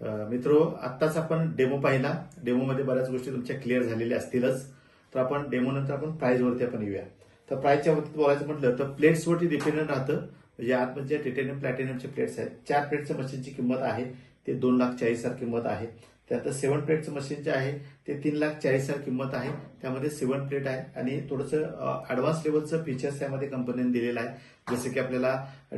मित्रो, आत्ताच आपण डेमो पाहिला. डेमोमध्ये बऱ्याच गोष्टी तुमच्या क्लिअर झालेल्या असतीलच. तर आपण डेमो नंतर आपण प्राइसवरती आपण येऊया. तर प्राइसच्या बाबतीत बोलायचं म्हटलं तर प्लेट्सवरती डिपेंडंट राहतं. म्हणजे आतमध्ये टिटेनियम प्लॅटिनमचे प्लेट्स आहेत. 4 प्लेटच्या मशीनची किंमत आहे ते 2,40,000 किंमत आहे. त्यानंतर 7 प्लेटचं मशीन जे आहे ते 3,40,000 किंमत आहे. त्यामध्ये 7 प्लेट आहे आणि थोडंसं ऍडव्हान्स लेवलचं फीचर्स त्यामध्ये कंपनीने दिलेलं आहे. जसं की आपल्याला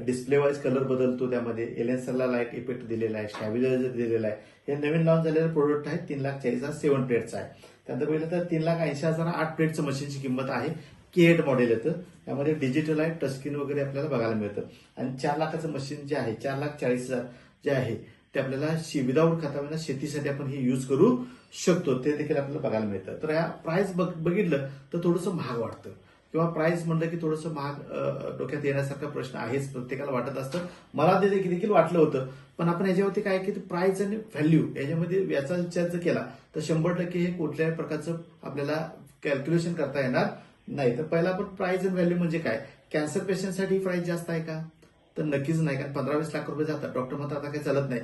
डिस्प्ले वाईज कलर बदलतो, त्यामध्ये एलेन्सरला लाईट इफेक्ट दिलेला आहे, स्टॅबिलायझर दिलेला आहे. हे नवीन लॉन्च झालेलं प्रोडक्ट आहे. 3,40,000 7 प्लेटचं आहे. त्यानंतर बघितलं तर 3,80,000 8 प्लेटचं मशीनची किंमत आहे. K8 मॉडेल येतं. त्यामध्ये डिजिटल आहे, टचस्क्रीन वगैरे आपल्याला बघायला मिळतं. आणि 4 लाखाचं मशीन जे आहे 4,40,000 जे आहे ते आपल्याला विदाऊट खताविना शेतीसाठी आपण हे यूज करू शकतो, ते देखील आपल्याला बघायला मिळतं. तर या प्राइस बघितलं तर थोडंसं महाग वाटतं, किंवा प्राइस म्हणलं की थोडंसं महाग डोक्यात येण्यासारखा प्रश्न आहेच, प्रत्येकाला वाटत असतं. मला ते देखील वाटलं होतं. पण आपण याच्यावरती काय की प्राइस आणि व्हॅल्यू याच्यामध्ये याचा विचार जर केला तर 100% हे कुठल्याही प्रकारचं आपल्याला कॅल्क्युलेशन करता येणार नाही. तर पहिला आपण प्राइस आणि व्हॅल्यू म्हणजे काय, कॅन्सर पेशंटसाठी प्राइस जास्त आहे का, तर नक्कीच नाही. कारण 15-20 लाख रुपये जातात. डॉक्टर म्हणतात आता काही चालत नाही.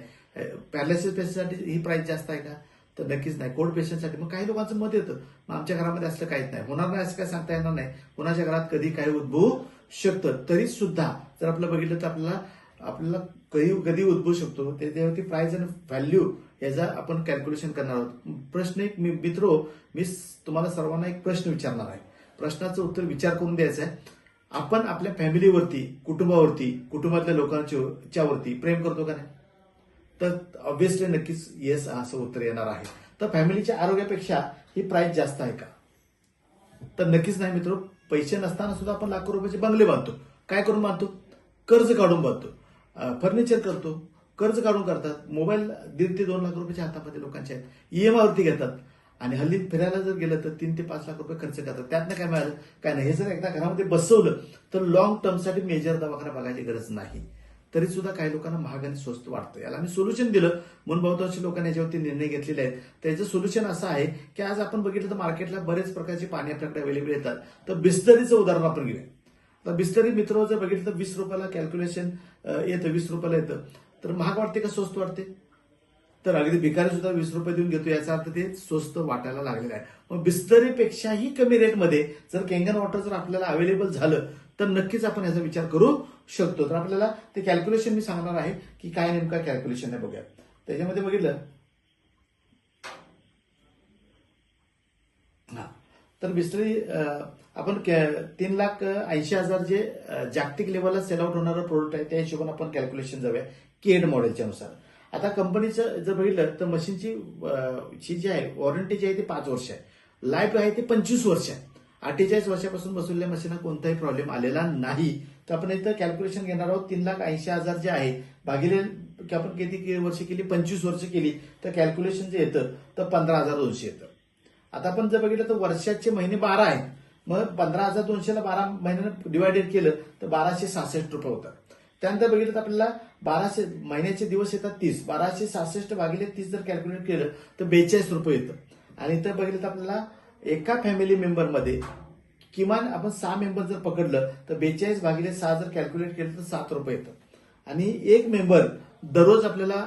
पॅरालिसिस पेशंटसाठी ही प्राइस जास्त आहे का, तर नक्कीच नाही. कोल्ड पेशंटसाठी मग काही लोकांचं मत येतं मग आमच्या घरामध्ये असलं काहीच नाही, होणार नाही असं काय सांगता येणार नाही. कोणाच्या घरात कधी काही उद्भवू शकतं. तरी सुद्धा जर आपलं बघितलं तर आपल्याला कधी उद्भवू शकतो. त्याच्यावरती प्राइस आणि व्हॅल्यू याचा आपण कॅल्क्युलेशन करणार आहोत. प्रश्न एक मी तुम्हाला सर्वांना एक प्रश्न विचारणार आहे. प्रश्नाचं उत्तर विचार करून द्यायचं आहे. आपण आपल्या फॅमिलीवरती, कुटुंबातल्या लोकांच्यावरती प्रेम करतो का नाही, तर ऑब्व्हियसली नक्कीच येस असं उत्तर येणार आहे. तर फॅमिलीच्या आरोग्यापेक्षा ही प्राइस जास्त आहे का, तर नक्कीच नाही मित्र. पैसे नसताना सुद्धा आपण लाखो रुपयाचे बंगले बांधतो. काय करून बांधतो, कर्ज काढून बांधतो. फर्निचर करतो, कर्ज काढून करतात. मोबाईल 1.5 ते 2 लाख रुपयाच्या हातामध्ये लोकांचे आहेत, EMI वरती घेतात. आणि हल्ली फिरायला जर गेलं तर 3 ते 5 लाख रुपये खर्च करतात. त्यातनं काय मिळालं, काय नाही. हे जर एकदा घरामध्ये बसवलं तर लॉंग टर्मसाठी मेजर दवाखाना बघायची गरज नाही. तरी सुद्धा काही लोकांना महाग आणि स्वस्त वाटतं. याला मी सोल्युशन दिलं म्हणून बहुतांश लोकांनी याच्यावरती निर्णय घेतलेले आहेत. त्याचं सोल्युशन असं आहे की आज आपण बघितलं तर मार्केटला बरेच प्रकारची पाणी आपल्याकडे अवेलेबल येतात. तर बिस्लरीचं उदाहरण आपण घेऊया. तर बिस्लरी मित्र जर बघितलं तर 20 रुपयाला कॅल्क्युलेशन येतं, 20 रुपयाला येतं. तर महाग वाटते का स्वस्त वाटते, तर अगदी भिकारी सुद्धा 20 रुपये देऊन घेतो. याचा अर्थ ते स्वस्त वाटायला लागलेलं आहे. मग बिस्लरीपेक्षाही कमी रेटमध्ये जर केंगन वॉटर जर आपल्याला अवेलेबल झालं तर नक्कीच आपण याचा विचार करू शकतो. तर आपल्याला ते कॅल्क्युलेशन मी सांगणार आहे की काय नेमका कॅल्क्युलेशन आहे बघूया. त्याच्यामध्ये बघितलं तर बिस्लरी आपण 3,80,000 जे जागतिक लेवलला सेल आउट होणारं प्रोडक्ट आहे त्या हिशोबाने आपण कॅल्क्युलेशन जाऊया K8 मॉडेलच्या नुसार. आता कंपनीचं जर बघितलं तर मशीनची जी आहे वॉरंटी जी आहे ती 5 वर्ष आहे, लाईफ आहे ती 25 वर्ष आहे. 48 वर्षापासून बसवलेल्या मशीनला कोणताही प्रॉब्लेम आलेला नाही. तर आपण इथं कॅल्क्युलेशन घेणार आहोत. 3,80,000 जे आहे भागिले आपण किती वर्ष केली, 25 वर्ष केली, तर कॅल्क्युलेशन जे येतं तर 15,200 येतं. आता आपण जर बघितलं तर वर्षाचे महिने 12 आहेत. मग 15,200ला 12 महिन्यानं डिवायडेड केलं तर 1,266 रुपये होतात. त्यानंतर बघितलं तर आपल्याला 1200 महिन्याचे दिवस येतात 30. 1,266 भागिले 30 जर कॅल्क्युलेट केलं तर 42 रुपये येतं. आणि इथं बघितलं तर आपल्याला एका फॅमिली मेंबरमध्ये किमान आपण 6 मेंबर जर पकडलं तर 42 भागिले 6 जर कॅल्क्युलेट केलं तर 7 रुपये येतं. आणि एक मेंबर दररोज आपल्याला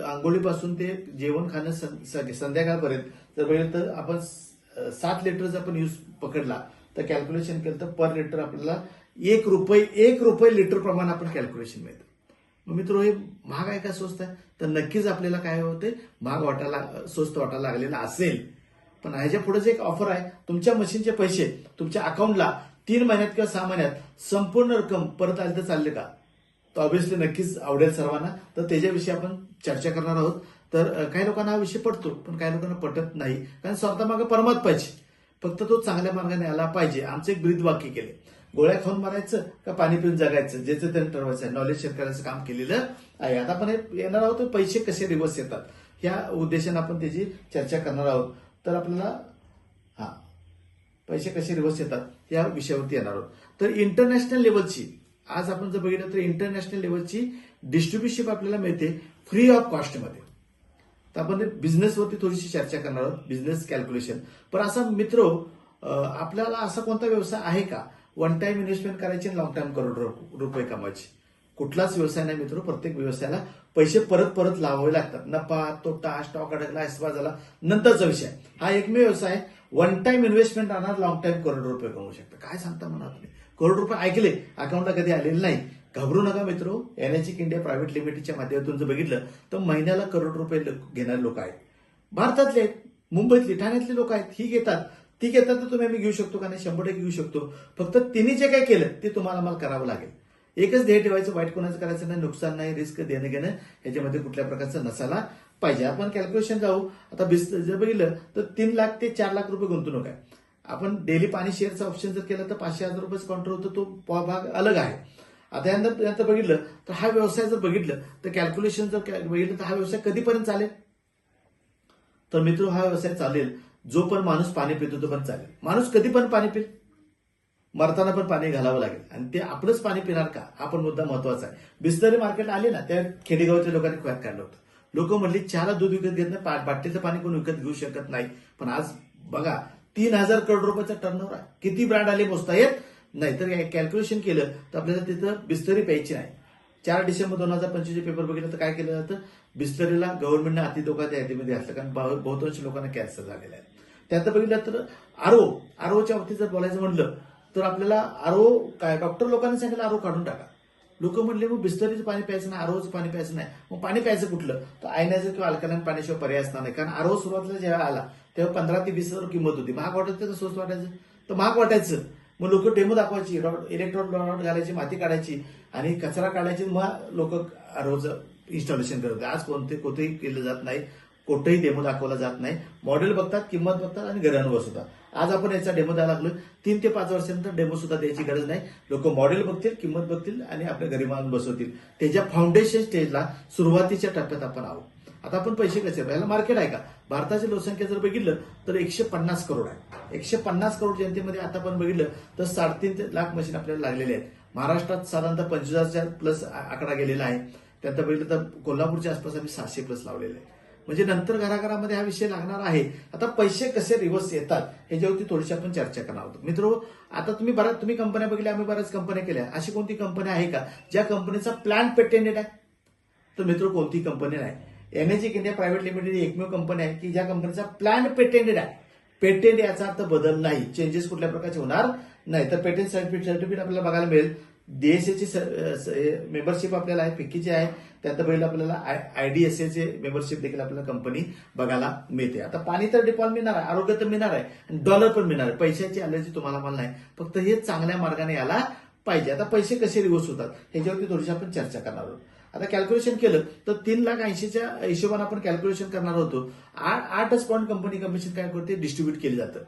आंघोळीपासून ते जेवण खाणं संध्याकाळपर्यंत जर बघितलं तर आपण 7 लिटर जर आपण यूज पकडला तर कॅल्क्युलेशन केलं तर पर लिटर आपल्याला 1 रुपये लिटर प्रमाणे आपण कॅल्क्युलेशन मिळतं. मग मित्र, हे महाग आहे का स्वस्त आहे, तर नक्कीच आपल्याला काय होते, स्वस्त वाटायला लागलेलं असेल. पण ह्याच्या पुढेच एक ऑफर आहे. तुमच्या मशीनचे पैसे तुमच्या अकाउंटला 3 महिन्यात किंवा 6 महिन्यात संपूर्ण रक्कम परत आली तर चालले का, तर ऑब्व्हियसली नक्कीच आवडेल सर्वांना. तर त्याच्याविषयी आपण चर्चा करणार आहोत. तर काही लोकांना हा विषय पटतो पण काही लोकांना पटत नाही. कारण स्वार्थामागे परमात पाहिजे, फक्त तो चांगल्या मार्गाने आला पाहिजे. आमचं एक ब्रीद वाक्य केले, गोळ्या खाऊन मारायचं का पाणी पिऊन जगायचं, ज्याचं त्यांनी ठरवायचं आहे. नॉलेज शेअर करायचं काम केलेलं आहे. आता आपण येणार आहोत पैसे कसे रिवर्स येतात ह्या उद्देशाने आपण त्याची चर्चा करणार आहोत. तर आपल्याला पैसे कसे रिवर्स येतात या विषयावरती येणार आहोत. तर इंटरनॅशनल लेवलची आज आपण जर बघितलं तर इंटरनॅशनल लेवलची डिस्ट्रीब्युशन आपल्याला मिळते फ्री ऑफ कॉस्टमध्ये. तर आपण बिझनेसवरती थोडीशी चर्चा करणार आहोत, बिझनेस कॅल्क्युलेशन. पण असा मित्र, आपल्याला असा कोणता व्यवसाय आहे का वन टाइम इन्व्हेस्टमेंट करायची आणि लॉंग टाइम करोड रुपये कमवायची, कुठलाच व्यवसाय नाही मित्र, प्रत्येक व्यवसायाला पैसे परत परत लावावे लागतात. नफा तोटा, स्टॉक अडकला, हिस्सा झाला, नंतरचा विषय. हा एकमेव व्यवसाय वन टाइम इन्व्हेस्टमेंट राहणार, लॉंग टाइम करोड रुपये कमवू शकता. काय सांगता म्हणा तुम्ही, करोड रुपये ऐकले, अकाउंटला कधी आलेले नाही. घाबरू नका मित्रो. एनर्जिक इंडिया प्रायव्हेट लिमिटेडच्या माध्यमातून जर बघितलं तर महिन्याला करोड रुपये घेणारे लोक आहेत. भारतातले आहेत, मुंबईतले, ठाण्यातले लोक आहेत. ही घेतात, ती घेतात, तर तुम्ही आम्ही घेऊ शकतो का नाही? 100% घेऊ शकतो. फक्त तिने जे काय केलं ते तुम्हाला मला करावं लागेल. एकच ध्येय ठेवायचं, वाईट कोणाचं करायचं नाही, नुकसान नाही, रिस्क देणं घेणं याच्यामध्ये कुठल्या प्रकारचं नसायला पाहिजे. आपण कॅल्क्युलेशन जाऊ. आता जर बघितलं तर 3 लाख ते 4 लाख रुपये गुंतवणूक आहे. आपण डेली पाणी शेअरचा ऑप्शन जर केलं तर 500,000 रुपये काउंटर होतो, तो भाग अलग आहे. आता यानंतर बघितलं तर हा व्यवसाय जर बघितलं तर कॅल्क्युलेशन जर बघितलं तर हा व्यवसाय कधीपर्यंत चालेल? तर मित्र, हा व्यवसाय चालेल जो पण माणूस पाणी पितो तो पण चालेल. माणूस कधी पण पाणी पिल, मरताना पण पाणी घालावं लागेल. आणि ते आपलंच पाणी पिणार का, हा पण मुद्दा महत्वाचा आहे. बिस्लरी मार्केट आले ना, त्या खेडेगावच्या लोकांनी खोयात काढलं होतं. लोक म्हणली चहाला दूध विकत घेत नाही, बाटलीचं पाणी कोण विकत घेऊ शकत नाही. पण आज बघा 3,000 करोड रुपयाचा टर्नओव्हर आहे. किती ब्रँड आले मोजता येत नाही. तर कॅल्क्युलेशन केलं तर आपल्याला तिथं बिस्लरी प्यायची नाही. 4 डिसेंबर 2025 पेपर बघितलं तर काय केलं जातं, बिस्लरीला गव्हर्नमेंटने अतिधोका यादीमध्ये घातलं, कारण बहुतांश लोकांना कॅन्सर झालेला आहे. त्यात बघितलं तर आरओच्या बाबतीत जर बोलायचं म्हणलं तर आपल्याला आरओ काय, डॉक्टर लोकांनी सांगितलं आरओ काढून टाका. लोक म्हणले मग बिस्लरीचं पाणी प्यायचं नाही, आरओचं पाणी प्यायचं नाही, मग पाणी प्यायचं कुठलं? तर आयनाचं किंवा अल्कलाइन पाण्याशिवाय पर्याय असणार नाही. कारण आरओ सुरुवातीला जेव्हा आला तेव्हा 15 ते 20,000 किंमत होती. महाग वाटायचं तर स्वस्त वाटायचं, तर महाग वाटायचं. मग लोक डेमो दाखवायची, इलेक्ट्रॉन रॉड घालायची, माती काढायची आणि कचरा काढायची, मग लोक आरओचं इन्स्टॉलेशन करत होते. आज कोणतेही केलं जात नाही, कोठेही डेमो दाखवला जात नाही. मॉडेल बघतात, किंमत बघतात आणि घरानं बसवतात. आज आपण याचा डेमो द्यायला लागलो. 3 ते 5 वर्षानंतर डेमो सुद्धा द्यायची गरज नाही. लोक मॉडेल बघतील, किंमत बघतील आणि आपल्या घरी मागून बसवतील. त्याच्या फाउंडेशन स्टेजला सुरुवातीच्या टप्प्यात आपण आहोत. आता आपण पैसे कसे, याला मार्केट आहे का? भारताची लोकसंख्या जर बघितलं तर 150 करोड आहे. 150 करोड जनतेमध्ये आता आपण बघितलं तर 3.5 लाख मशीन आपल्याला लागलेले आहेत. महाराष्ट्रात साधारणतः 25,000 प्लस आकडा गेलेला आहे. त्यानंतर बघितलं तर कोल्हापूरच्या आसपास आम्ही 700 प्लस लावलेले आहे. म्हणजे नंतर घराघरामध्ये हा विषय लागणार आहे. आता पैसे कसे रिव्हर्स येतात ह्याच्यावरती थोडीशी आपण चर्चा करणार आहोत. मित्रो, आता तुम्ही कंपन्या बघितल्या, आम्ही बऱ्याच कंपन्या केल्या. अशी कोणती कंपनी आहे का ज्या कंपनीचा प्लॅन पेटेंटेड आहे? तर मित्रो, कोणती कंपनी नाही. एनर्जिक इंडिया प्रायव्हेट लिमिटेड ही एकमेव कंपनी आहे की ज्या कंपनीचा प्लॅन पेटेंटेड आहे. पेटेंट याचा अर्थ बदल नाही, चेंजेस कुठल्या प्रकारचे होणार नाही. तर पेटेंट सर्टिफिकेट आपल्याला बघायला मिळेल. डीएसएची मेंबरशिप आपल्याला आहे, फिक्कीची आहे. त्यानंतर पहिलं आपल्याला आयडीएसएचे मेंबरशिप देखील आपल्याला कंपनी बघायला मिळते. आता पाणी तर डिपॉल मिळणार आहे, आरोग्य तर मिळणार आहे आणि डॉलर पण मिळणार आहे. पैशाची अलर्जी तुम्हाला मला नाही, फक्त हे चांगल्या मार्गाने याला पाहिजे. आता पैसे कसे रिव्हर्स होतात ह्याच्यावरती थोडीशी आपण चर्चा करणार आहोत. आता कॅल्क्युलेशन केलं तर 3,80,000च्या हिशोबाने आपण कॅल्क्युलेशन करणार होतो. 8च पॉईंट कंपनी कमिशन काय करते, डिस्ट्रीब्यूट केली जातं.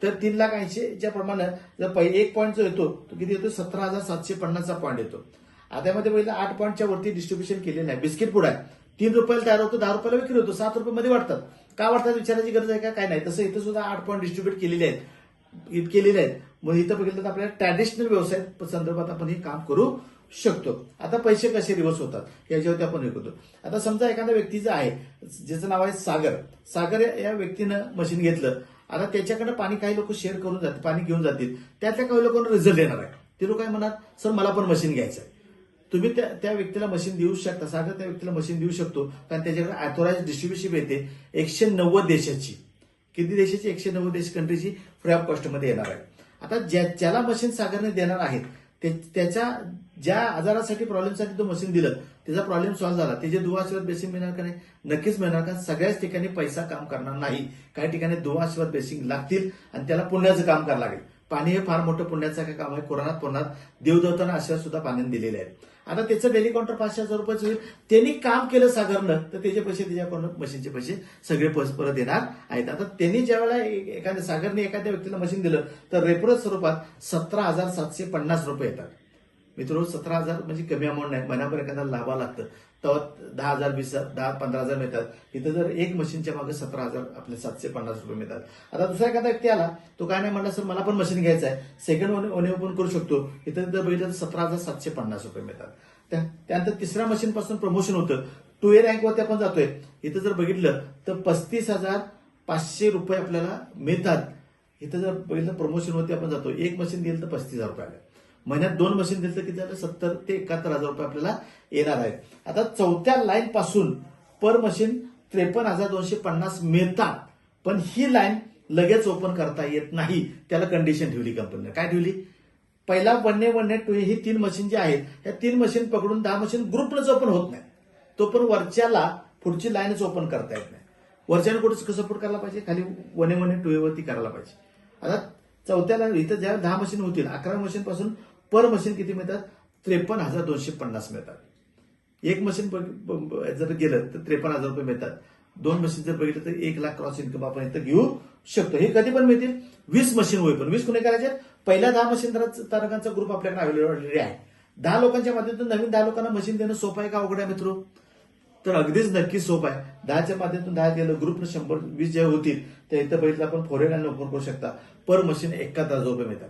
तर 3,80,000च्या प्रमाणे जर एक पॉईंट जो येतो तो किती येतो, 17,750चा पॉईंट येतो. आता यामध्ये पहिलं 8 पॉईंटच्या वरती डिस्ट्रीब्युशन केलेलं आहे. बिस्किट पुडा आहे, 3 रुपयाला तयार होतो, 10 रुपयाला विक्री होतो, 7 रुपये मध्ये वाटतात. का वाटतात विचारायची गरज आहे का? काय नाही. तसं इथं सुद्धा 8 पॉईंट डिस्ट्रीब्यूट केलेले आहेत. मग इथं बघितलं तर आपल्याला ट्रॅडिशनल व्यवसाय संदर्भात आपण हे काम करू शकतो. आता पैसे कसे रिव्हर्स होतात याच्यावरती आपण हे करतो. आता समजा एखाद्या व्यक्तीचं आहे, ज्याचं नाव आहे सागर या व्यक्तीनं मशीन घेतलं. आता त्याच्याकडे पाणी काही लोक शेअर करून जातील, पाणी घेऊन जातील. त्यातल्या काही लोकांना रिझल्ट येणार आहे. ते लोक काय म्हणणार, सर मला पण मशीन घ्यायचं आहे. तुम्ही त्या व्यक्तीला मशीन देऊ शकता. सागर त्या व्यक्तीला मशीन देऊ शकतो, कारण त्याच्याकडे ऑथोराइज डिस्ट्रीब्युशन येते 190 देशाची. किती देशाची? 190 देश कंट्रीची फ्री ऑफ कॉस्टमध्ये येणार आहे. आता ज्याला मशीन सागरने देणार आहेत त्याच्या ज्या आजारासाठी प्रॉब्लेमसाठी तो मशीन दिलं, त्याचा प्रॉब्लेम सॉल्व्ह झाला, त्याचे दुवा आशीर्वाद बेसिंग मिळणार का नाही? नक्कीच मिळणार. कारण सगळ्याच ठिकाणी पैसा काम करणार नाही. काही ठिकाणी दुवा आशीर्वाद बेसिंग लागतील आणि त्याला पुण्याचं काम करावं लागेल. पाणी हे फार मोठं पुण्याचं काम आहे. कोरोनात देवदत्तांना आशीर्वाद सुद्धा पाण्याने दिलेले आहेत. आता त्याचं डेली काउंटर 500,000 रुपयाचं होईल. त्यांनी काम केलं सागरनं, तर त्याचे पैसे त्याच्याकडून मशीनचे पैसे सगळे परत येणार आहेत. आता त्यांनी ज्यावेळेला सागरने एखाद्या व्यक्तीला मशीन दिलं तर रेफरल स्वरूपात 17,750 रुपये येतात. मित्र, 17,000 म्हणजे कमी अमाऊंट नाही. महिनाभर एखाद्याला लाभा लागतं तेव्हा 10,000, 20,000, 10-15,000 मिळतात. इथं जर एक मशीनच्या मागे 17,000 आपले 750 रुपये मिळतात. आता दुसरा एखादा व्यक्ती आला, तो काय नाही म्हणला, सर मला पण मशीन घ्यायचं आहे, सेकंड ओने ओपन करू शकतो. इथं जर बघितलं तर 17,750 रुपये मिळतात. त्यानंतर तिसऱ्या मशीन पासून प्रमोशन होतं. 2A रँकवरती आपण जातोय. इथं जर बघितलं तर 35,500 रुपये आपल्याला मिळतात. इथं जर बघितलं प्रमोशनवरती आपण जातो, एक मशीन दिलं तर 35,000 रुपये आले. महिन्यात 2 मशीन दिलं तर किती झालं 70 ते 71,000 रुपये आपल्याला येणार आहेत. आता चौथ्या लाईन पासून पर मशीन 53,250 मिळतात, पण ही लाईन लगेच ओपन करता येत नाही. त्याला कंडिशन ठेवली कंपनीने. काय ठेवली? पहिला 1A 1A 2A ही 3 मशीन जी आहेत, ह्या 3 मशीन पकडून 10 मशीन ग्रुपनच ओपन होत नाही. तो पण वरच्याला पुढची लाईनच ओपन करता येत नाही. वरच्याने कुठे सपोर्ट करायला पाहिजे? खाली 1A 1A 2A वरती करायला पाहिजे. आता चौथ्या लाईन इथं ज्या 10 मशीन होतील, 11 मशीन पासून पर मशीन किती मिळतात? 53,250 मिळतात. एक मशीन जर गेलं तर 53,000 रुपये मिळतात. 2 मशीन जर बघितलं तर 1,00,000 क्रॉस इन्कम आपण इथं घेऊ शकतो. हे कधी पण मिळतील 20 मशीन होईल. पण 20 कुणी करायचे? पहिल्या 10 मशीन धारकांचा ग्रुप आपल्याकडे अवेलेबल आहे. 10 लोकांच्या माध्यमातून नवीन 10 लोकांना मशीन देणं सोपं आहे का अवघड आहे मित्र? तर अगदीच नक्कीच सोपं आहे. 10च्या माध्यमातून 10 गेलं, ग्रुपनं 100-20 जे होतील त्या इथं बघितलं आपण फॉरेन आणि ओपन करू शकता. पर मशीन 71,000 रुपये मिळतात.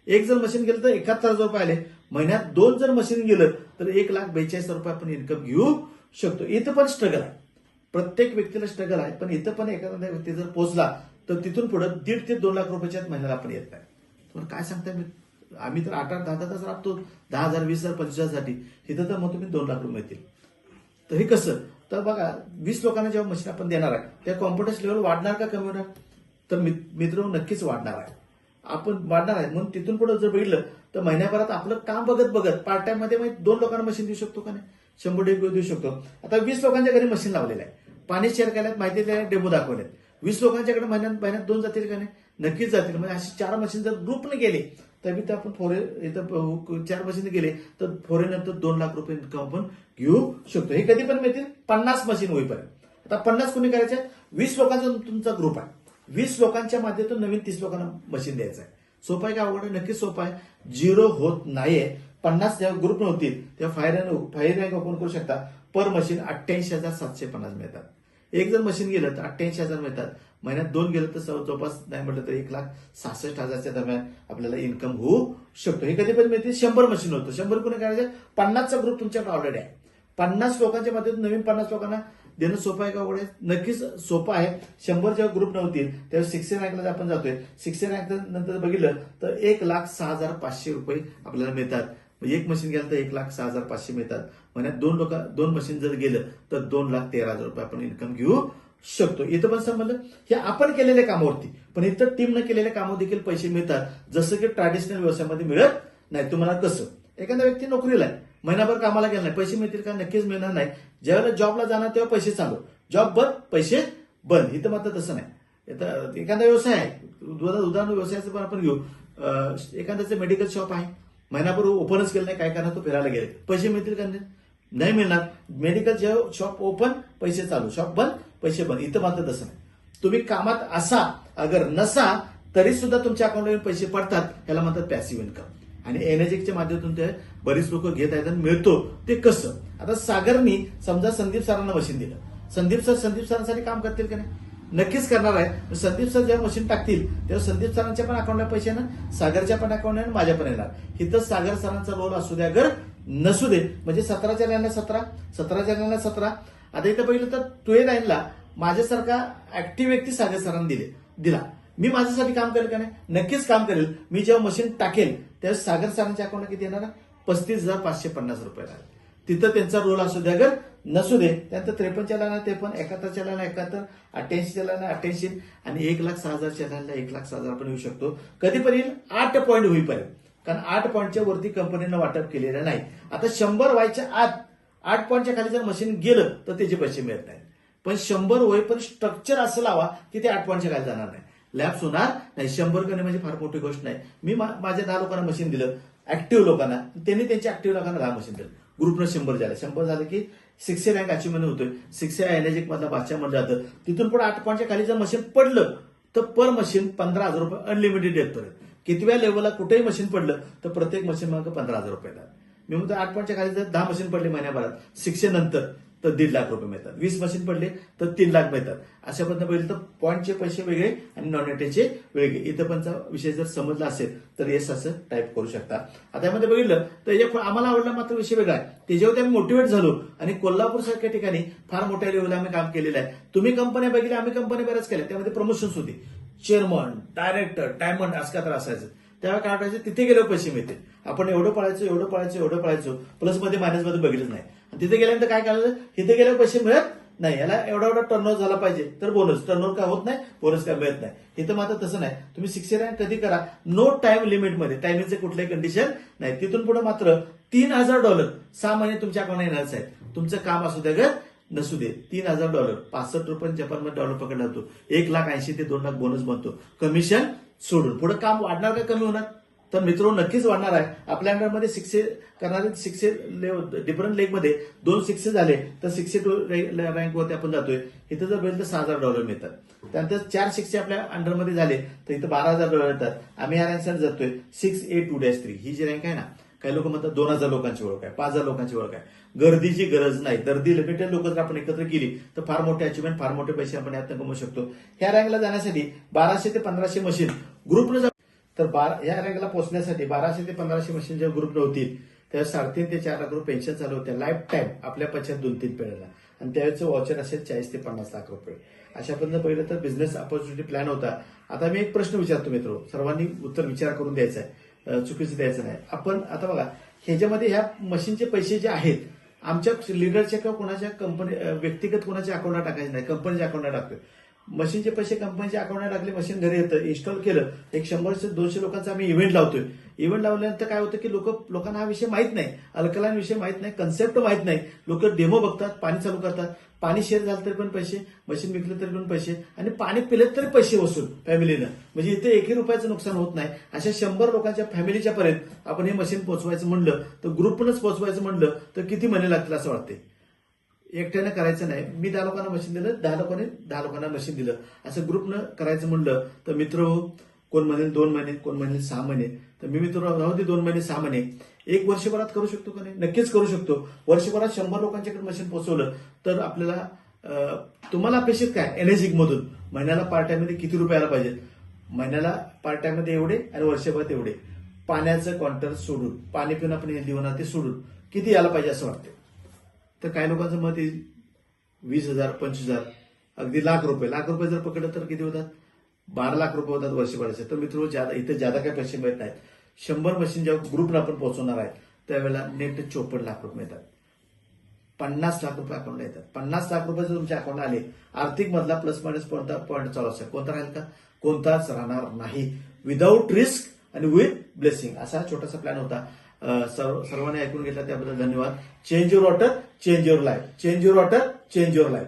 एक जर मशीन गेलं तर 71,000 रुपये आले. महिन्यात 2 जर मशीन गेलं तर 1,42,000 रुपये आपण इन्कम घेऊ शकतो. इथं पण स्ट्रगल आहे, प्रत्येक व्यक्तीला स्ट्रगल आहे. पण इथं पण एखादा व्यक्ती जर पोहोचला तर तिथून पुढे 1.5 ते 2 लाख रुपयाच्या महिन्याला आपण येत नाही. तुम्हाला काय सांगताय? आम्ही तर 8-10 तास राबतो 10,000, 20,000, 25,000 साठी. इथं तर मग तुम्ही 2 लाख रुपये मिळतील. तर हे कसं? तर बघा, 20 लोकांना जेव्हा मशीन आपण देणार आहे त्या कॉन्फिडन्स लेवल वाढणार का कमी होणार? तर मित्र नक्कीच वाढणार आहे. आपण वाढणार आहे. म्हणून तिथून पुढे जर बघितलं तर महिन्याभरात आपलं काम बघत बघत पार्ट टाइम मध्ये 2 लोकांना मशीन देऊ शकतो का नाही? 100 देऊ शकतो. आता 20 लोकांच्या घरी मशीन लावलेलं आहे, पाणी शेअर केल्यात, माहिती दिल्या, डेमो दाखवल्यात. 20 लोकांच्याकडे महिन्यात 2 जातील का नाही? नक्कीच जातील. म्हणजे अशी 4 मशीन जर ग्रुपने गेले तर इथं आपण इथं 4 मशीन गेले तर नंतर 2 लाख रुपये इन्कम आपण घेऊ शकतो. हे कधी पण मिळतील 50 मशीन होईपर्यंत. आता 50 कोणी करायचे? 20 लोकांचा तुमचा ग्रुप आहे. 20 लोकांच्या माध्यमातून नवीन 30 लोकांना मशीन द्यायचं आहे. सोपं आहे का अवघड आहे? नक्कीच सोपं आहे. 0 होत नाहीये. 50 जेव्हा ग्रुप नव्हतील तेव्हा फायर रँक ओपन करू शकता. पर मशीन 88,750 मिळतात. एक जर मशीन गेलं तर 88,000 मिळतात. महिन्यात 2 गेलं तर जवळपास नाही म्हटलं तर 1,66,000च्या दरम्यान आपल्याला इन्कम होऊ शकतो. हे कधी पण मिळते. 100 मशीन होतं. 100 कोणी करायचं? 50चा ग्रुप तुमच्याकडे ऑलरेडी आहे. 50 लोकांच्या माध्यमातून नवीन 50 लोकांना देणं सोपं आहे का अवघड आहे? नक्कीच सोपं आहे. 100 जेव्हा ग्रुप नव्हतील तेव्हा 6 रँकला आपण जातोय. 6 रँक नंतर बघितलं तर 1,06,500 रुपये आपल्याला मिळतात. एक मशीन गेलं तर 1,06,500 मिळतात. महिन्यात 2 मशीन जर गेलं तर 2,13,000 रुपये आपण इन्कम घेऊ शकतो. इथं पण संबंध हे आपण केलेल्या कामावरती, पण इथं टीमनं केलेल्या कामावर देखील पैसे मिळतात, जसं की ट्रॅडिशनल व्यवसायामध्ये मिळत नाही. तुम्हाला कसं? एखादा व्यक्ती नोकरीला आहे, महिनाभर कामाला गेला नाही, पैसे मिळतील का? नक्कीच मिळणार नाही. ज्यावेळेला जॉबला जाणार तेव्हा पैसे चालू, जॉब बंद, पैसे बंद. इथं मात्र तसं नाही. एखादा व्यवसाय आहे, उदाहरण व्यवसायाचं पण आपण घेऊ. एखाद्याचं मेडिकल शॉप आहे, महिनाभर ओपनच केलं नाही, काय करणार? तो फिरायला गेले, पैसे मिळतील का? नाही मिळणार. मेडिकल जेव्हा शॉप ओपन पैसे चालू, शॉप बंद पैसे बंद. इथं मात्र तसं नाही. तुम्ही कामात असा अगर नसा तरी सुद्धा तुमच्या अकाउंटवर पैसे पडतात. याला म्हणतात पॅसिव्ह इन्कम. आणि एनर्जेटिकच्या माध्यमातून ते बरीच लोक घेत आहेत आणि मिळतो. ते कसं? आता सागरनी समजा संदीप सरांना मशीन दिलं, संदीप सरांसाठी काम करतील का नाही? नक्कीच करणार आहे. संदीप सर जेव्हा मशीन टाकतील तेव्हा संदीप सरांच्या पण अकाउंटला पैसे येणार, सागरच्या पण अकाउंट येणार, माझ्या पण येणार. इथं सागर सरांचा रोल असू द्या अगर नसू दे, म्हणजे 17च्या लाईनला 17, 17च्या लाईनला 17. आता इथं पहिलं तर 2 लाईनला माझ्यासारखा ऍक्टिव्ह व्यक्ती सागर सरांनी दिला. मी माझ्यासाठी काम करेल का नाही? नक्कीच काम करेल. मी जेव्हा मशीन टाकेल तेव्हा सागर सरांच्या अकाउंटला किती येणार? 35,550 रुपये. तिथं त्यांचा रोल असू द्या अगर नसू दे. त्यानंतर 53च्या लाईनला 53, 71च्या लाईनला 71, 88च्या लाईनला 88 आणि 1,06,000च्या लाईनला 1,06,000 आपण येऊ शकतो. कधी पण येईल 8 पॉईंट होईपर्यंत, कारण 8 पॉईंटच्या वरती कंपनीनं वाटप केलेलं नाही. आता 100 व्हायच्या आत 8 पॉईंटच्या खाली जर मशीन गेलं तर त्याचे पैसे मिळत नाहीत. पण 100 होईपर्यंत स्ट्रक्चर असं लावा की ते 8 पॉईंटच्या खाली जाणार नाही, लॅप्स होणार नाही. 100 करणे म्हणजे फार मोठी गोष्ट नाही. मी माझ्या 10 लोकांना मशीन दिलं, ऍक्टिव्ह लोकांना, त्यांनी त्यांच्या ऍक्टिव्ह लोकांना 10 मशीन दिलं. ग्रुपनं 100 झालं. 100 झालं की 6 रँक अचिव्हमेंट होतोय. 6 एनर्जिक मधला बादशाह म्हणलं जातं. तिथून पुढे 8 पॉईंटच्या खाली जर मशीन पडलं तर पर मशीन 15,000 रुपये अनलिमिटेड येतपर्यंत. कितव्या लेवलला कुठेही मशीन पडलं तर प्रत्येक मशीन मागे 15,000 रुपये येतात. मी म्हणतो 8 पॉईंटच्या खाली जर 10 मशीन पडले महिन्याभरात 600 नंतर तर 1.5 लाख रुपये मिळतात. 20 मशीन पडले तर 3 लाख मिळतात. अशा पद्धतीने बघितलं तर पॉईंटचे पैसे वेगळे आणि नॉन नेटेचे वेगळे. इथं पणचा विषय जर समजला असेल तर येस असं टाईप करू शकता. आता यामध्ये बघितलं तर आम्हाला आवडला मात्र विषय वेगळा आहे. त्याच्यावरती आम्ही मोटिवेट झालो आणि कोल्हापूर सारख्या ठिकाणी फार मोठ्या लेवलला आम्ही काम केलेलं आहे. तुम्ही कंपन्या बघितल्या, आम्ही कंपनी बऱ्याच केल्या, त्यामध्ये प्रमोशन्स होती. चेअरमन, डायरेक्टर, डायमंड असं का तर असायचं. त्यावेळेला काय वाटायचं तिथे गेल्यावर पैसे मिळते. आपण एवढं पळायचो प्लस मध्ये मायनस मध्ये बघितलं नाही. आणि तिथे गेल्यानंतर काय करायचं, तिथे गेल्यावर पैसे मिळत नाही. याला एवढा टर्नओव्हर झाला पाहिजे तर बोनस. टर्नओव्हर काय होत नाही, बोनस काय मिळत नाही. इथं मात्र तसं नाही. तुम्ही 6 रँक कधी करा, नो टाइम लिमिटमध्ये, टायमिंगचे कुठल्याही कंडिशन नाही. तिथून पुढे मात्र $3,000 6 महिने तुमच्या अकाउंटला येणारच आहेत. तुमचं काम असू द्या नसू दे. $3,000 ₹65 जपानमध्ये डॉलर पकडला जातो. 1,80,000 ते 2 लाख बोनस बनतो कमिशन सोडून. पुढे काम वाढणार का कमी होणार? तर मित्र नक्कीच वाढणार आहे. आपल्या अंडरमध्ये 6 करणारे 6 डिफरंट लेगमध्ये 2 6 झाले तर 62 रँकवरती आपण जातोय. इथं जर बघितलं तर $6,000 मिळतात. त्यानंतर 4 6 आपल्या अंडरमध्ये झाले तर इथं $12,000 येतात. आम्ही या रँकसाठी जातोय 6A2-3. ही जी रँक आहे ना, काही लोक म्हणतात 2,000 लोकांची ओळख आहे, 5,000 लोकांची ओळख आहे. गर्दीची गरज नाही. गर्दी लिमिटेड लोक जर आपण एकत्र केली तर फार मोठे अचिव्हमेंट, फार मोठे पैसे आपण यातनं कमवू शकतो. ह्या रँकला जाण्यासाठी 1200 ते 1500 मशीन ग्रुपनं तर या रँकला पोहोचण्यासाठी 1200 ते 1500 मशीन जेव्हा ग्रुप नव्हतील तेव्हा 3.5 ते 4 लाख रुपये पेन्शन चालू होत्या लाईफ टाईम आपल्या पश्चात 2-3 पिढ्याला. आणि त्यावेळेचं वॉचर असेल 40 ते 50 लाख रुपये. अशा पद्धतीनं पहिलं तर बिझनेस ऑपॉर्च्युनिटी प्लॅन होता. आता मी एक प्रश्न विचारतो मित्र, सर्वांनी उत्तर विचार करून द्यायचा आहे, चुकीचं द्यायचं नाही. आपण आता बघा ह्याच्यामध्ये ह्या मशीनचे पैसे जे आहेत आमच्या लिडरच्या किंवा कोणाच्या कंपनी व्यक्तिगत कोणाच्या अकाउंटला टाकायचे नाही, कंपनीच्या अकाउंटला टाकतोय. मशीनचे पैसे कंपनीच्या अकाउंटला टाकले, मशीन घरी येतं, इन्स्टॉल केलं, एक 100 ते 200 लोकांचा आम्ही इव्हेंट लावतोय. इव्हेंट लावल्यानंतर काय होतं की लोकांना हा विषय माहित नाही, अल्कलाइन विषय माहित नाही, कन्सेप्ट माहित नाही. लोक डेमो बघतात, पाणी चालू करतात, पाणी शेअर झालं तरी पण पैसे, मशीन विकलं तरी पण पैसे, आणि पाणी पिलं तरी पैसे वसूल फॅमिलीनं. म्हणजे इथे 1 रुपयाचं नुकसान होत नाही. अशा 100 लोकांच्या फॅमिलीच्या पर्यंत आपण हे मशीन पोहोचवायचं म्हणलं तर, ग्रुपनंच पोहोचवायचं म्हणलं तर किती महिने लागतील असं वाटते. एकट्यानं करायचं नाही. मी 10 लोकांना मशीन दिलं, 10 लोकांना मशीन दिलं, असं ग्रुपनं करायचं म्हणलं तर मित्र कोण म्हणेल 2 महिने, कोण म्हणेल 6 महिने. तर मी मित्र राहू दे 2 महिने 6 महिने, 1 वर्षभरात करू शकतो का नाही? नक्कीच करू शकतो. वर्षभरात 100 लोकांच्याकडे मशीन पोहोचवलं तर आपल्याला तुम्हाला अपेक्षित काय एनर्जिक मधून महिन्याला पार्ट टाइम मध्ये किती रुपये आला पाहिजेत? महिन्याला पार्ट टाइम मध्ये एवढे आणि वर्षभरात एवढे. पाण्याचं क्वांटर सोडून, पाणी पिऊन आपण हेल्दी होणार ते सोडून किती यायला पाहिजे असं वाटतं? तर काही लोकांचं मत येईल 20,000, 25,000, अगदी लाख रुपये जर पकडलं तर किती होतात? 12 लाख रुपये होतात वर्षभराचे. तर मित्र इथे ज्यादा काही पैसे मिळत नाहीत. 100 मशीन जेव्हा ग्रुपला आपण पोहोचवणार आहे त्यावेळेला नेट 54 लाख रुपये मिळतात. 50 लाख रुपये अकाउंटला येतात. 50 लाख रुपये जर तुमच्या अकाउंटला आले, आर्थिक मधला प्लस मायनस पॉईंट चालू असेल, कोणता राहील का? कोणताच राहणार नाही. विदाऊट रिस्क आणि विथ ब्लेसिंग असा छोटासा प्लॅन होता. सर्वांनी ऐकून घेतला त्याबद्दल धन्यवाद. Change your water, change your life. Change your water, change your life.